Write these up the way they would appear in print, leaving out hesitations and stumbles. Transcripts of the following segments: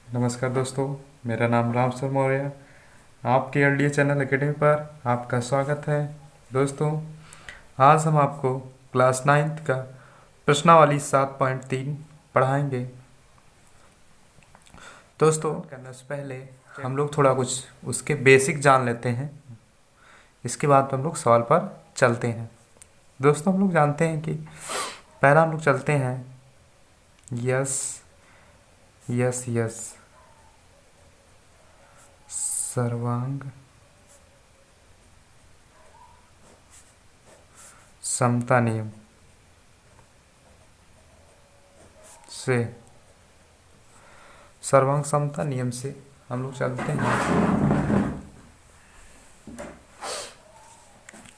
नमस्कार दोस्तों, मेरा नाम राम सर मौर्य। आपके एल चैनल एकेडमी पर आपका स्वागत है। दोस्तों, आज हम आपको क्लास 9th का प्रश्नावली 7.3 पढ़ाएंगे। दोस्तों, करने से पहले हम लोग थोड़ा कुछ उसके बेसिक जान लेते हैं। इसके बाद हम लोग सवाल पर चलते हैं। दोस्तों, हम लोग जानते हैं कि पहला हम लोग चलते हैं यस यस यस सर्वांग समता नियम से सर्वांग समता नियम से हम लोग चलते हैं।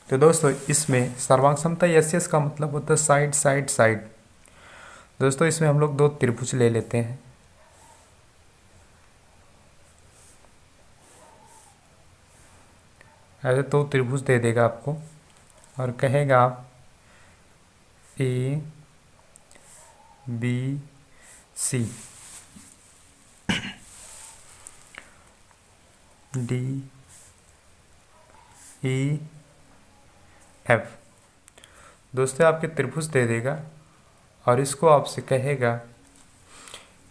तो दोस्तों, इसमें सर्वांग समता यस का मतलब होता है साइड साइड साइड। दोस्तों, इसमें हम लोग दो त्रिभुज ले लेते हैं। ऐसे दो त्रिभुज दे देगा आपको और कहेगा आप A B C D E F. दोस्तों, आपके त्रिभुज दे देगा और इसको आपसे कहेगा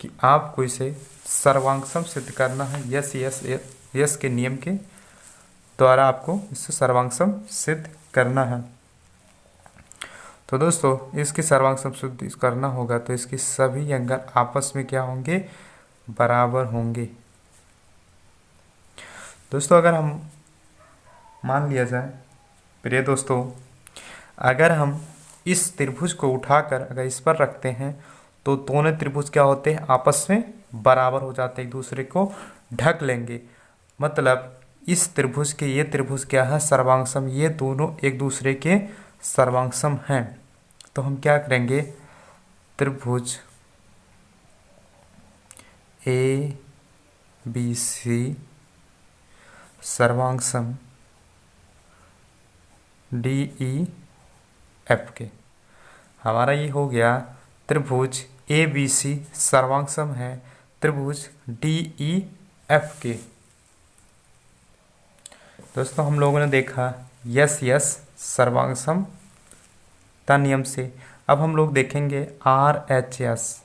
कि आपको इसे सर्वांगसम सिद्ध करना है। यस यस यस के नियम के द्वारा आपको इसे सर्वांगसम सिद्ध करना है। तो दोस्तों, इसकी सर्वांगसम सिद्ध करना होगा तो इसकी सभी एंगल आपस में क्या होंगे? बराबर होंगे। दोस्तों, अगर हम मान लिया जाए, प्रिय दोस्तों, अगर हम इस त्रिभुज को उठाकर अगर इस पर रखते हैं तो दोनों त्रिभुज क्या होते हैं? आपस में बराबर हो जाते हैं, एक दूसरे को ढक लेंगे। मतलब इस त्रिभुज के ये त्रिभुज क्या है? सर्वांगसम। ये दोनों एक दूसरे के सर्वांगसम हैं। तो हम क्या करेंगे? त्रिभुज ए बी सी सर्वांगसम डी ई एफ के। हमारा ये हो गया त्रिभुज ए बी सी सर्वांगसम है त्रिभुज डी ई एफ के। दोस्तों, हम लोगों ने देखा यस यस सर्वांगसम ता नियम से। अब हम लोग देखेंगे आर एच एस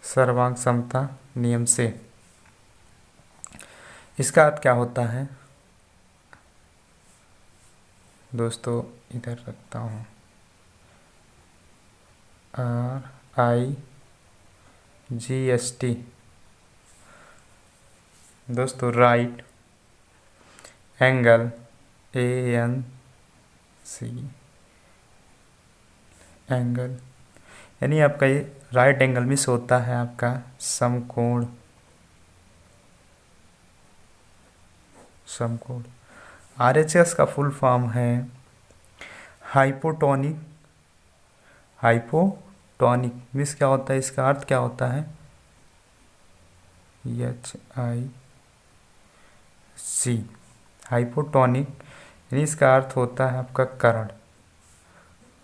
सर्वांग समता नियम से। इसका अर्थ क्या होता है? दोस्तों, इधर रखता हूँ RIGST। दोस्तों, राइट एंगल ANC एंगल, यानी आपका ये राइट एंगल में से होता है आपका समकोण। RHS का फुल फॉर्म है हाइपोटोनिक मीन्स क्या होता है? इसका अर्थ क्या होता है? HIC हाइपोटोनिक, यानी इसका अर्थ होता है आपका कर्ण।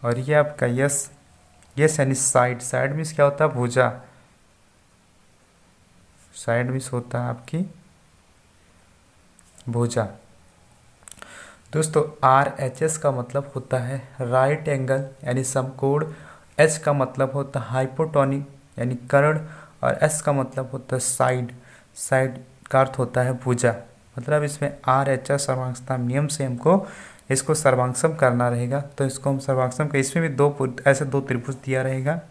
और ये आपका यस यानी साइड मीन्स क्या होता है? भुजा। साइड मीन्स होता है आपकी भुजा। दोस्तों, RHS का मतलब होता है राइट एंगल यानी समकोण। H का मतलब होता है हाइपोटोनिक यानी कर्ण। और S का मतलब होता है साइड का अर्थ होता है भुजा। मतलब इसमें RHS सर्वांगसम नियम से हमको इसको सर्वांगसम करना रहेगा। तो इसको हम सर्वांगसम का, इसमें भी ऐसे दो त्रिभुज दिया रहेगा।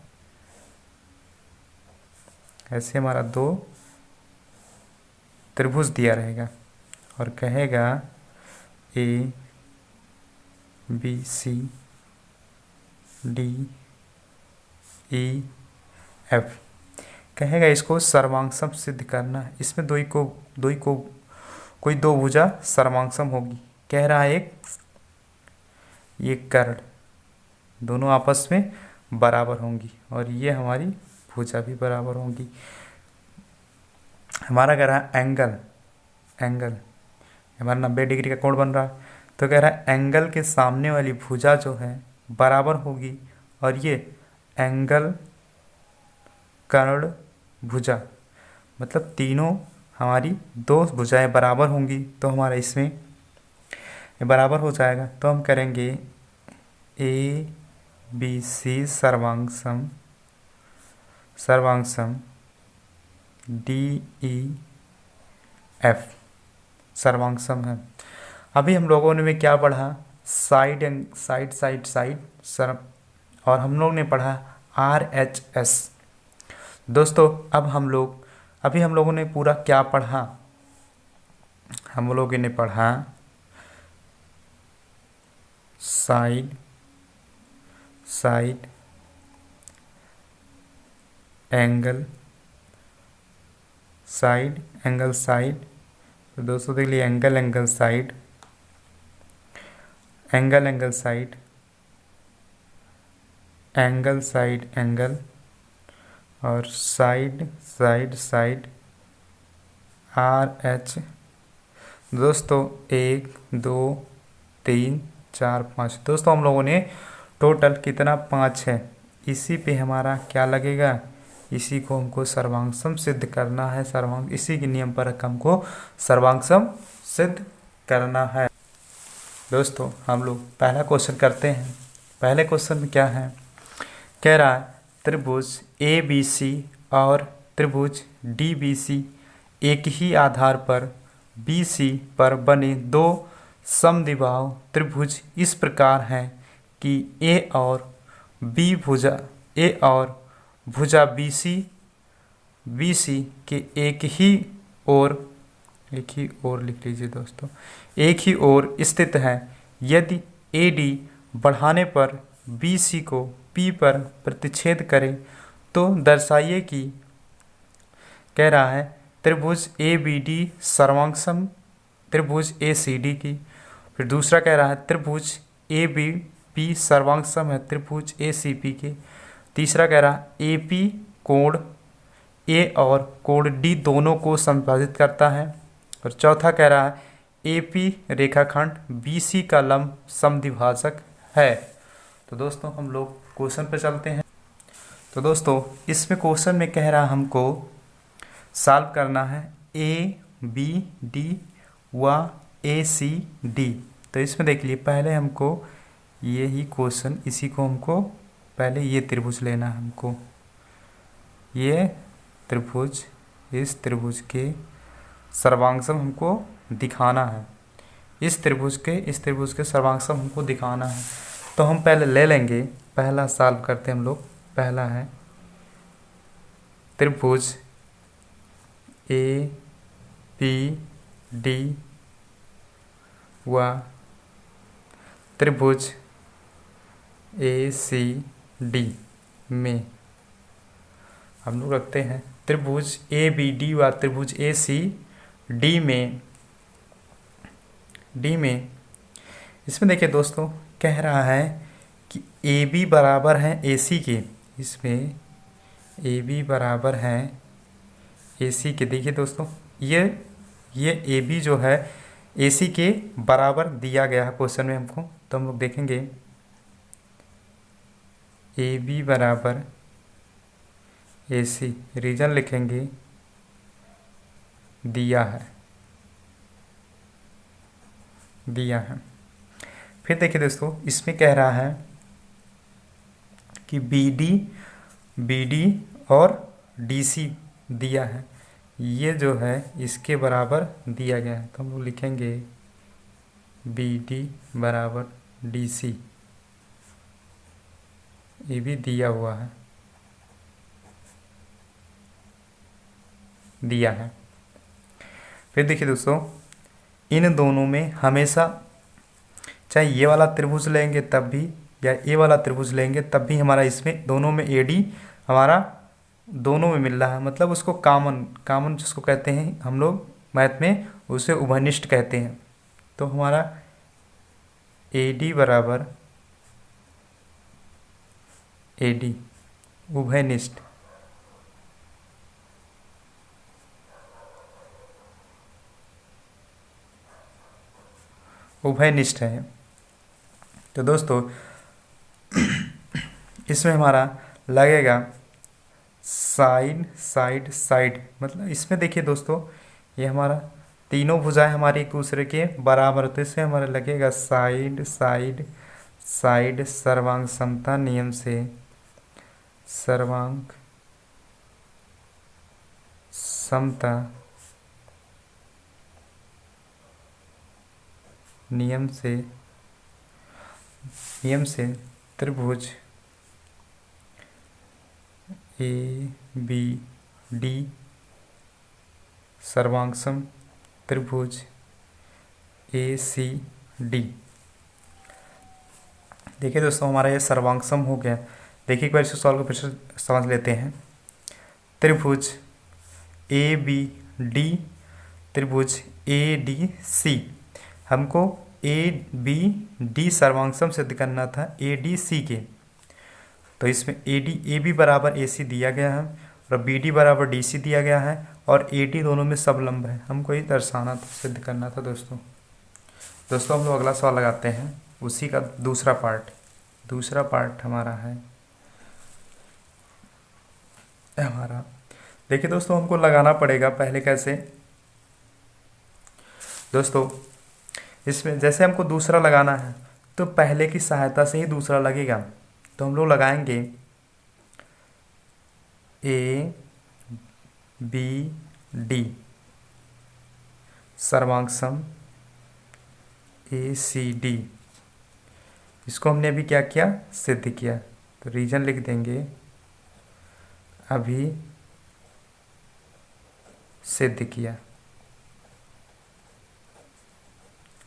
ऐसे हमारा दो त्रिभुज दिया रहेगा और कहेगा A B C D E F। कहेगा इसको सर्वांगसम सिद्ध करना है। इसमें कोई दो भुजा सर्वांगसम होगी। कह रहा है ये कर्ण, दोनों आपस में बराबर होंगी और ये हमारी भुजा भी बराबर होंगी। हमारा कह रहा है एंगल हमारा 90 डिग्री का कोण बन रहा है, तो कह रहा है एंगल के सामने वाली भुजा जो है बराबर होगी, और ये एंगल कर्ण भुजा, मतलब तीनों हमारी दो भुजाएं बराबर होंगी, तो हमारा इसमें ये बराबर हो जाएगा। तो हम करेंगे ए बी सी सर्वांगसम डी ई एफ सर्वांगसम है। अभी हम लोगों ने क्या पढ़ा, साइड सर, और हम लोग ने पढ़ा RHS। दोस्तों अभी हम लोगों ने पूरा क्या पढ़ा, हम लोगों ने पढ़ा साइड एंगल साइड। तो दोस्तों देख लिए एंगल साइड एंगल और साइड RH। दोस्तों 1 2 3 4 5, दोस्तों हम लोगों ने टोटल कितना 5 है। इसी पे हमारा क्या लगेगा, इसी को हमको सर्वांगसम सिद्ध करना है। इसी के नियम पर हमको सर्वांगसम सिद्ध करना है। दोस्तों हम लोग पहला क्वेश्चन करते हैं। पहले क्वेश्चन में क्या है, कह रहा है त्रिभुज ABC और त्रिभुज DBC एक ही आधार पर BC पर बने दो समद्विबाहु त्रिभुज इस प्रकार हैं कि A और भुजा BC के एक ही ओर लिख लीजिए दोस्तों, एक ही ओर स्थित है। यदि AD बढ़ाने पर BC को P पर प्रतिच्छेद करे तो दर्शाइए कि, कह रहा है त्रिभुज ABD सर्वांगसम त्रिभुज ACD की। फिर दूसरा कह रहा है त्रिभुज ABP सर्वांगसम है त्रिभुज ACP के। तीसरा कह रहा है AP कोण A और कोण D दोनों को संपादित करता है। और चौथा कह रहा है AP रेखाखंड BC का लंब समद्विभाजक है। तो दोस्तों हम लोग क्वेश्चन पे चलते हैं। तो दोस्तों इसमें क्वेश्चन में कह रहा है हमको सॉल्व करना है ABD व ACD। तो इसमें देख लिए पहले हमको यही क्वेश्चन, इसी को हमको पहले ये त्रिभुज लेना है। हमको ये त्रिभुज, इस त्रिभुज के सर्वांगसम हमको दिखाना है। इस त्रिभुज के सर्वांगसम हमको दिखाना है। तो हम पहले ले लेंगे, पहला सॉल्व करते हैं हम लोग। पहला है त्रिभुज ABD व त्रिभुज ACD में हम लोग रखते हैं त्रिभुज ABD व त्रिभुज ACD में इसमें देखिए दोस्तों, कह रहा है कि AB बराबर है AC के। इसमें AB बराबर है AC के। देखिए दोस्तों ये AB जो है AC के बराबर दिया गया है क्वेश्चन में हमको। तो हम लोग देखेंगे AB बराबर AC, रीजन लिखेंगे, दिया है। फिर देखिए दोस्तों इसमें कह रहा है कि BD और DC दिया है, ये जो है इसके बराबर दिया गया है। तो हम लोग लिखेंगे BD बराबर DC, ये भी दिया हुआ है, दिया है। फिर देखिए दोस्तों इन दोनों में हमेशा, चाहे ये वाला त्रिभुज लेंगे तब भी या ये वाला त्रिभुज लेंगे तब भी हमारा इसमें दोनों में AD हमारा दोनों में मिल रहा है। मतलब उसको कामन जिसको कहते हैं हम लोग मैथ में, उसे उभयनिष्ठ कहते हैं। तो हमारा AD बराबर AD उभयनिष्ठ उभयनिष्ठ है। तो दोस्तों इसमें हमारा लगेगा साइड साइड साइड, मतलब इसमें देखिए दोस्तों ये हमारा तीनों भुजाएं हमारी एक दूसरे के बराबर, तो इसमें हमारा लगेगा साइड साइड साइड सर्वांग समता नियम से, सर्वांग समता नियम से त्रिभुज ए बी डी सर्वांगसम त्रिभुज ए सी डी। देखिए दोस्तों हमारा ये सर्वांगसम हो गया। देखिए एक बार इसे सॉल्व कर फिर से समझ लेते हैं। त्रिभुज ए बी डी त्रिभुज ए डी सी, हमको ए बी डी सर्वांगसम सिद्ध करना था ए डी सी के, तो इसमें ए बी बराबर ए सी दिया गया है और बी डी बराबर डी सी दिया गया है और ए डी दोनों में सबलंब है, हमको ये दर्शाना था, सिद्ध करना था दोस्तों। हम लोग अगला सवाल लगाते हैं, उसी का दूसरा पार्ट हमारा है हमारा। देखिए दोस्तों हमको लगाना पड़ेगा पहले कैसे दोस्तों, इसमें जैसे हमको दूसरा लगाना है तो पहले की सहायता से ही दूसरा लगेगा। तो हम लोग लगाएंगे ए बी डी सर्वांगसम ए सी डी, इसको हमने अभी क्या किया, सिद्ध किया। तो रीजन लिख देंगे अभी सिद्ध किया,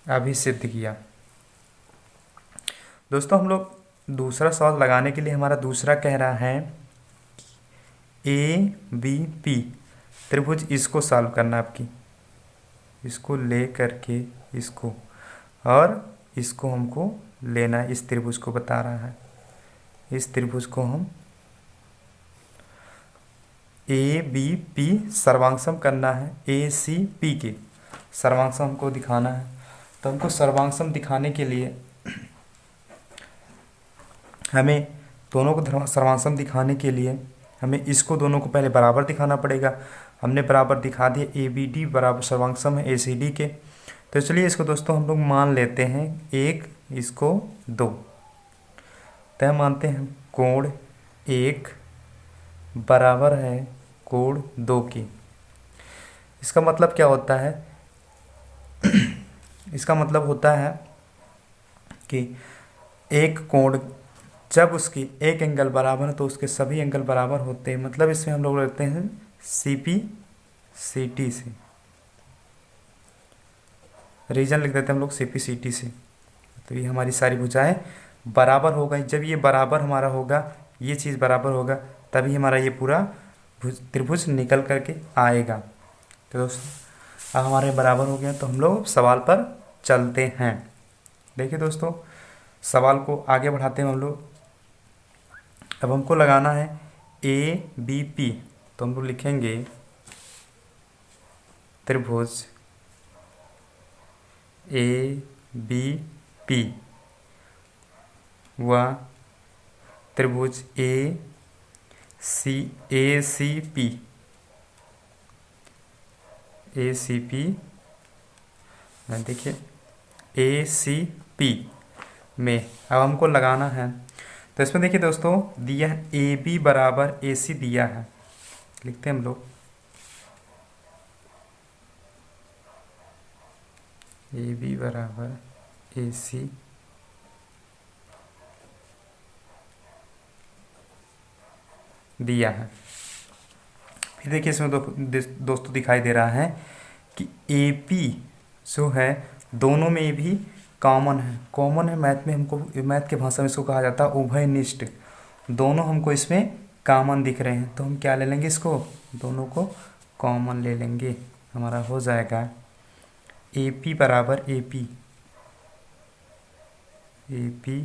अभी सिद्ध किया। दोस्तों हम लोग दूसरा सवाल लगाने के लिए हमारा दूसरा कह रहा है ए बी पी त्रिभुज, इसको सॉल्व करना आपकी, इसको ले करके इसको और इसको हमको लेना है, इस त्रिभुज को बता रहा है, इस त्रिभुज को हम ए बी पी सर्वांगसम करना है ए सी पी के, सर्वांगसम हमको दिखाना है। तो हमको सर्वांगसम दिखाने के लिए हमें दोनों को सर्वांगसम दिखाने के लिए हमें इसको दोनों को पहले बराबर दिखाना पड़ेगा। हमने बराबर दिखा दिया, ए बी डी बराबर सर्वांगसम है ए सी डी के। तो चलिए इसको दोस्तों हम लोग मान लेते हैं एक, इसको दो, तय मानते हैं कोण एक बराबर है कोण दो की। इसका मतलब क्या होता है इसका मतलब होता है कि एक कोण जब उसकी एक एंगल बराबर है तो उसके सभी एंगल बराबर होते हैं, मतलब इसमें हम लोग लेते हैं सी पी सी टी से, रीजन लिख देते हैं हम लोग सी पी सी टी से। तो ये हमारी सारी भुजाएं बराबर हो गई। जब ये बराबर हमारा होगा, ये चीज़ बराबर होगा, तभी हमारा ये पूरा त्रिभुज निकल करके आएगा। तो दोस्तों अब हमारे बराबर हो गया, तो हम लोग सवाल पर चलते हैं। देखिए दोस्तों सवाल को आगे बढ़ाते हैं हम लोग। अब हमको लगाना है ए बी पी, तो हम लोग लिखेंगे त्रिभुज ए बी पी व त्रिभुज ए सी पी देखिए ए सी पी में अब हमको लगाना है। तो इसमें देखिए दोस्तों दिया है ए बी बराबर ए सी दिया है, लिखते हैं हम लोग ए बी बराबर ए सी दिया है। फिर देखिए इसमें दोस्तों दिखाई दे रहा है कि ए पी जो है दोनों में भी कॉमन है। मैथ में हमको, मैथ के भाषा में इसको कहा जाता है उभयनिष्ठ। दोनों हमको इसमें कॉमन दिख रहे हैं, तो हम क्या ले लेंगे, इसको दोनों को कॉमन ले लेंगे। हमारा हो जाएगा ए पी बराबर ए पी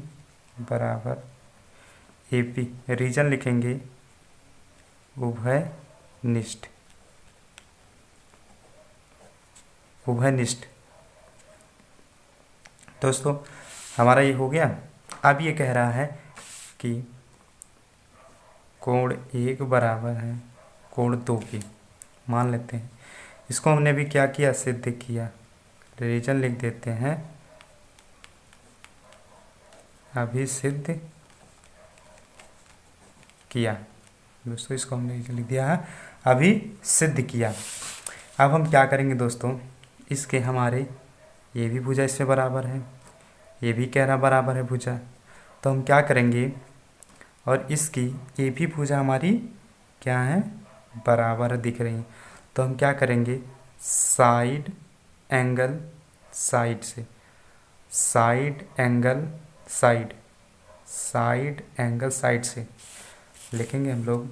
बराबर ए पी, रीजन लिखेंगे उभयनिष्ठ। दोस्तों हमारा ये हो गया। अब ये कह रहा है कि कोण 1 बराबर है कोण 2 की, मान लेते हैं। इसको हमने भी क्या किया, सिद्ध किया। रीजन लिख देते हैं, अभी सिद्ध किया। दोस्तों इसको हमने लिख दिया है, अभी सिद्ध किया। अब हम क्या करेंगे दोस्तों, इसके हमारे ये भी भुजा इससे बराबर है, ये भी कह रहा बराबर है भुजा, तो हम क्या करेंगे, और इसकी ये भी भुजा हमारी क्या है, बराबर दिख रही है। तो हम क्या करेंगे, साइड एंगल साइड से, side angle side, side angle side से लिखेंगे हम लोग।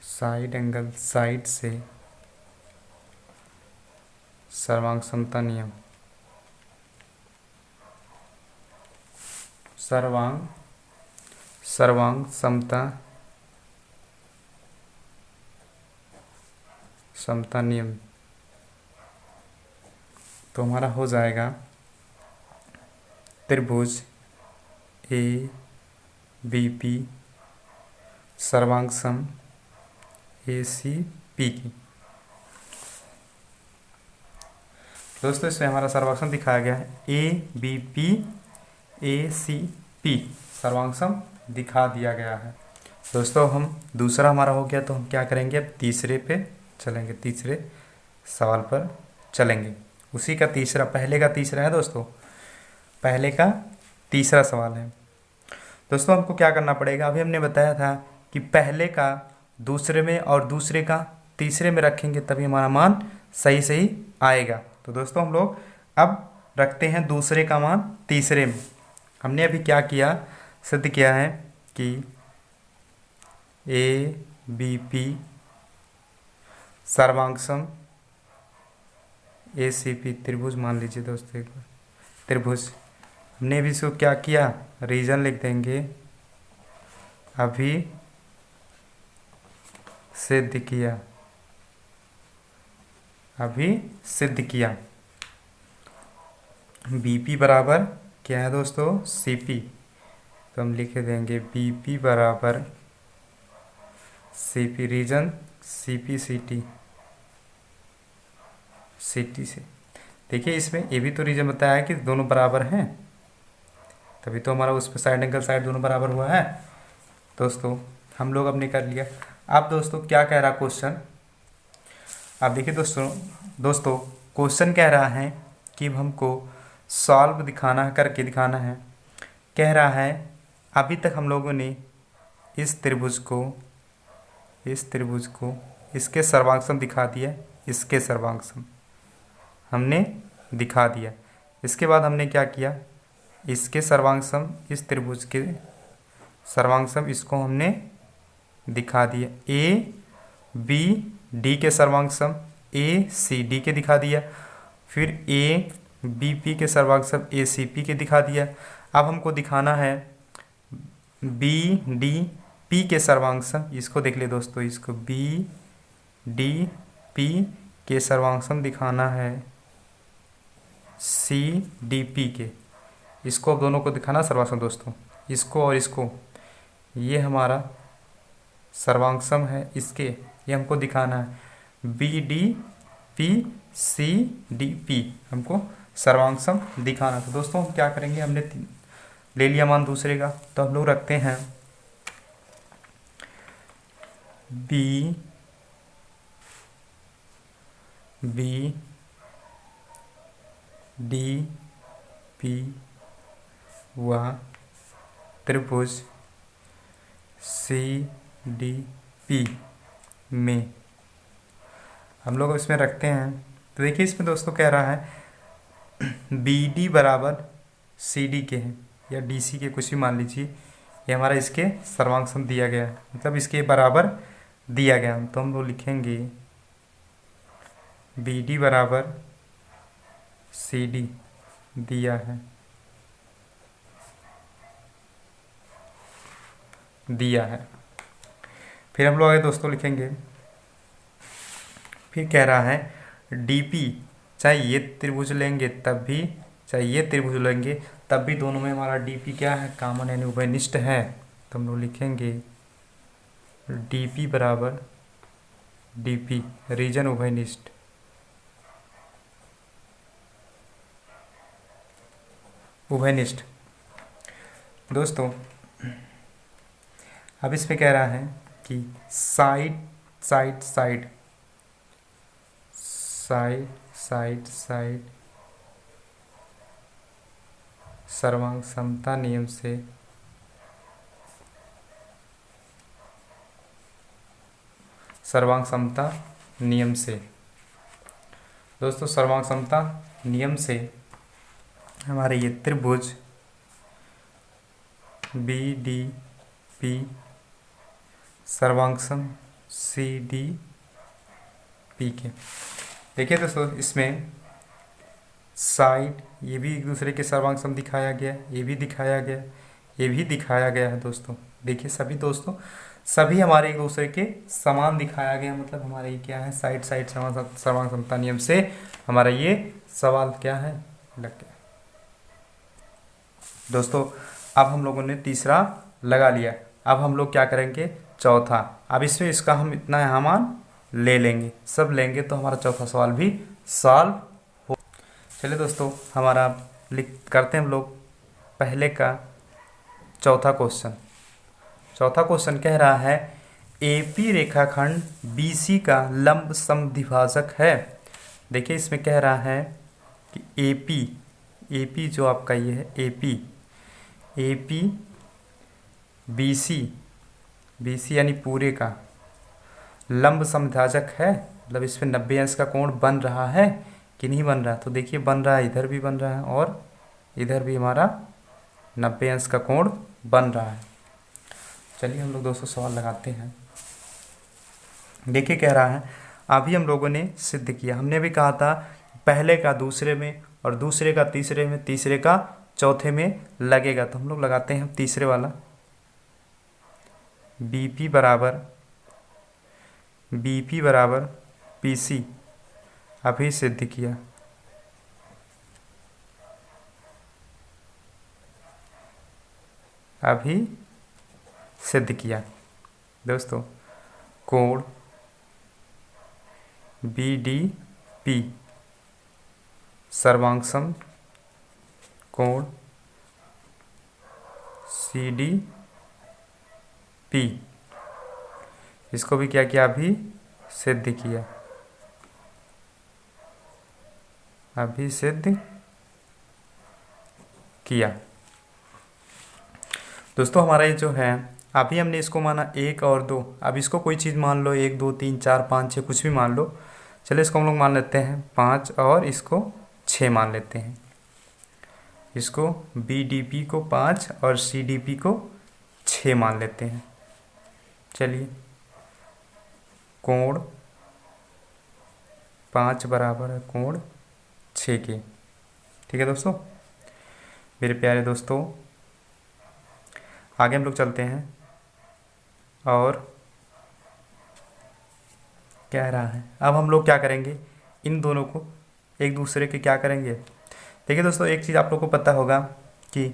साइड एंगल साइड से सर्वांग समता नियम, सर्वांग समता नियम। तो हमारा हो जाएगा त्रिभुज ए बी पी सर्वांग सम ए सी पी की। दोस्तों इसमें हमारा सर्वांग दिखाया गया है, A B P A C P सर्वांग सम दिखा दिया गया है। दोस्तों हम दूसरा हमारा हो गया, तो हम क्या करेंगे, अब तीसरे पे चलेंगे, तीसरे सवाल पर चलेंगे। उसी का तीसरा, पहले का तीसरा है दोस्तों, पहले का तीसरा सवाल है। दोस्तों हमको क्या करना पड़ेगा, अभी हमने बताया था कि पहले का दूसरे में और दूसरे का तीसरे में रखेंगे तभी हमारा मान सही सही आएगा। तो दोस्तों हम लोग अब रखते हैं दूसरे का मान तीसरे में। हमने अभी क्या किया, सिद्ध किया है कि ए बी पी सर्वांग सम ए सी पी त्रिभुज मान लीजिए दोस्तों, एक बार त्रिभुज। हमने भी इसको क्या किया, रीजन लिख देंगे, अभी सिद्ध किया, अभी सिद्ध किया। बीपी बराबर क्या है दोस्तों, सीपी। तो हम लिख देंगे बीपी बराबर सीपी, रीजन सीपी सीटी, सीटी से। देखिए इसमें ये भी तो रीजन बताया है कि दोनों बराबर हैं, तभी तो हमारा उस पर साइड एंगल साइड दोनों बराबर हुआ है। दोस्तों हम लोग अपने कर लिया। अब दोस्तों क्या कह रहा क्वेश्चन, आप देखिए दोस्तों क्वेश्चन कह रहा है कि हमको सॉल्व दिखाना है, करके दिखाना है। कह रहा है अभी तक हम लोगों ने इस त्रिभुज को इसके सर्वांग दिखा दिया, इसके सर्वांग हमने दिखा दिया। इसके बाद हमने क्या किया, इसके सर्वांग इस त्रिभुज के सर्वांग इसको हमने दिखा दिया। ए बी डी के सर्वांग ए सी डी के दिखा दिया, फिर ए बी पी के सर्वांग ए सी पी के दिखा दिया। अब हमको दिखाना है बी डी पी के सर्वांग, इसको देख ले दोस्तों, इसको बी डी पी के सर्वांग दिखाना है सी डी पी के। इसको दोनों को दिखाना सर्वांग दोस्तों, इसको और इसको, ये हमारा सर्वांग है, इसके ये हमको दिखाना है B D P C D P, हमको सर्वांग दिखाना। तो दोस्तों हम क्या करेंगे, हमने ले लिया मान दूसरे का, तो हम लोग रखते हैं बी डी पी व त्रिभुज सी डी पी में हम लोग इसमें रखते हैं। तो देखिए इसमें दोस्तों कह रहा है बी डी बराबर सी डी के हैं या डी सी के, कुछ भी मान लीजिए, ये हमारा इसके सर्वांग दिया गया है, मतलब इसके बराबर दिया गया। तो हम लोग लिखेंगे बी डी बराबर सी डी दिया है, दिया है। फिर हम लोग आगे दोस्तों लिखेंगे फिर कह रहा है डीपी, चाहे ये त्रिभुज लेंगे तब भी, चाहे ये त्रिभुज लेंगे तब भी दोनों में हमारा डीपी क्या है, कॉमन यानी उभयनिष्ठ है। तो हम लोग लिखेंगे डीपी बराबर डीपी रीजन उभयनिष्ठ। उभयनिष्ठ दोस्तों, अब इसमें कह रहा है कि side side side side side side सर्वांग समता नियम से सर्वांग समता नियम से दोस्तों, सर्वांग समता नियम से हमारे ये त्रिभुज बी डी पी सर्वांगसम सी डी पी के, देखिए दोस्तों इसमें साइड ये भी एक दूसरे के सर्वांगसम दिखाया गया, ये भी दिखाया गया, ये भी दिखाया गया है दोस्तों। देखिए सभी दोस्तों, सभी हमारे एक दूसरे के समान दिखाया गया, मतलब हमारा ये क्या है, साइड साइड सर्वांग समता नियम से हमारा ये सवाल क्या है, लग गया दोस्तों। अब हम लोगों ने तीसरा लगा लिया, अब हम लोग क्या करेंगे, चौथा। अब इसमें इसका हम इतना यहाँ मान ले लेंगे, सब लेंगे तो हमारा चौथा सवाल भी सॉल्व हो। चलिए दोस्तों, हमारा लिख करते हैं हम लोग पहले का चौथा क्वेश्चन। चौथा क्वेश्चन कह रहा है एपी रेखाखंड बीसी का लंब समद्विभाजक है। देखिए इसमें कह रहा है कि एपी जो आपका ये है एपी बीसी यानी पूरे का लंब समद्विभाजक है, मतलब इसमें 90 अंश का कोण बन रहा है कि नहीं बन रहा। तो देखिए बन रहा है, इधर भी बन रहा है और इधर भी हमारा 90 अंश का कोण बन रहा है। चलिए हम लोग दोस्तों सवाल लगाते हैं। देखिए कह रहा है अभी हम लोगों ने सिद्ध किया, हमने भी कहा था पहले का दूसरे में और दूसरे का तीसरे में, तीसरे का चौथे में लगेगा। तो हम लोग लगाते हैं तीसरे वाला, बीपी बराबर पीसी, अभी सिद्ध किया। अभी सिद्ध किया दोस्तों, कोण बीडीपी सर्वांगसम कोण सीडीपी, इसको भी क्या किया, अभी सिद्ध किया। अभी सिद्ध किया दोस्तों। हमारा ये जो है अभी हमने इसको माना 1 और 2, अब इसको कोई चीज़ मान लो 1 2 3 4 5 6 कुछ भी मान लो। चलिए इसको हम लोग मान लेते हैं 5 और इसको 6 मान लेते हैं। इसको बीडीपी को 5 और सीडीपी को 6 मान लेते हैं। चलिए कोण 5 बराबर है कोण 6 के। ठीक है दोस्तों, मेरे प्यारे दोस्तों आगे हम लोग चलते हैं और कह रहा है अब हम लोग क्या करेंगे, इन दोनों को एक दूसरे के क्या करेंगे। देखिए दोस्तों एक चीज़ आप लोग को पता होगा कि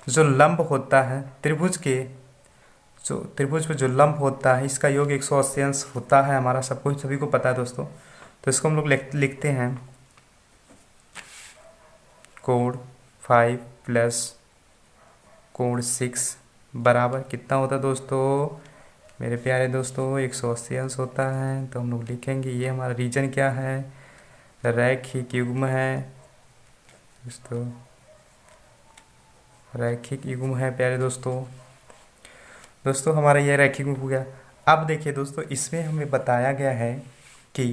जो लंब होता है त्रिभुज के, जो त्रिभुज पे जो लंब होता है इसका योग 180 अंश होता है, हमारा सबको सभी को पता है दोस्तों। तो इसको हम लोग लिखते हैं कोण 5 प्लस कोण 6 बराबर कितना होता है दोस्तों, मेरे प्यारे दोस्तों 180 अंश होता है। तो हम लोग लिखेंगे ये हमारा रीजन क्या है, रैखिक युग्म है दोस्तों, रैखिक युग्म है प्यारे दोस्तों। दोस्तों हमारा ये रैखिक युग्म हो गया। अब देखिए दोस्तों इसमें हमें बताया गया है कि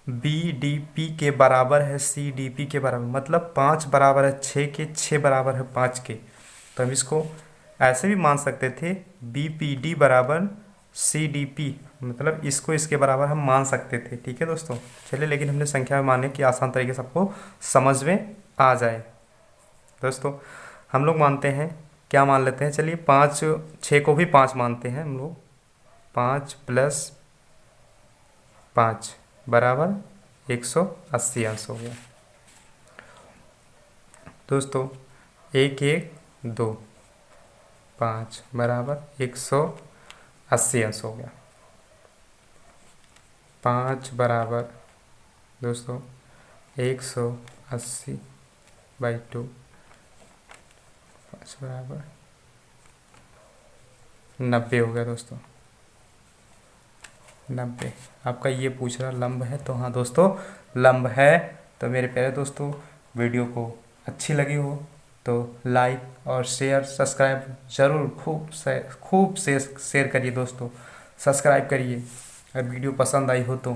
बीडीपी के बराबर है सीडीपी के बराबर, मतलब 5 बराबर है 6 के, 6 बराबर है 5 के। तो हम इसको ऐसे भी मान सकते थे बीपीडी बराबर सीडीपी, मतलब इसको इसके बराबर हम मान सकते थे। ठीक है दोस्तों, चलिए लेकिन हमने संख्या में माने कि आसान तरीके से आपको समझ में आ जाए। दोस्तों हम लोग मानते हैं क्या मान लेते हैं, चलिए 5 6 को भी 5 मानते हैं हम लोग, 5 प्लस 5 बराबर 180 अंश हो गया। दोस्तों 1 1 2 5 बराबर 180 अंश हो गया। 5 बराबर दोस्तों 180/2, 5 बराबर 90 हो गया दोस्तों। 90 आपका ये पूछ रहा लंब है, तो हाँ दोस्तों लंब है। तो मेरे प्यारे दोस्तों, वीडियो को अच्छी लगी हो तो लाइक और शेयर सब्सक्राइब ज़रूर खूब शेयर करिए दोस्तों। सब्सक्राइब करिए। अगर वीडियो पसंद आई हो तो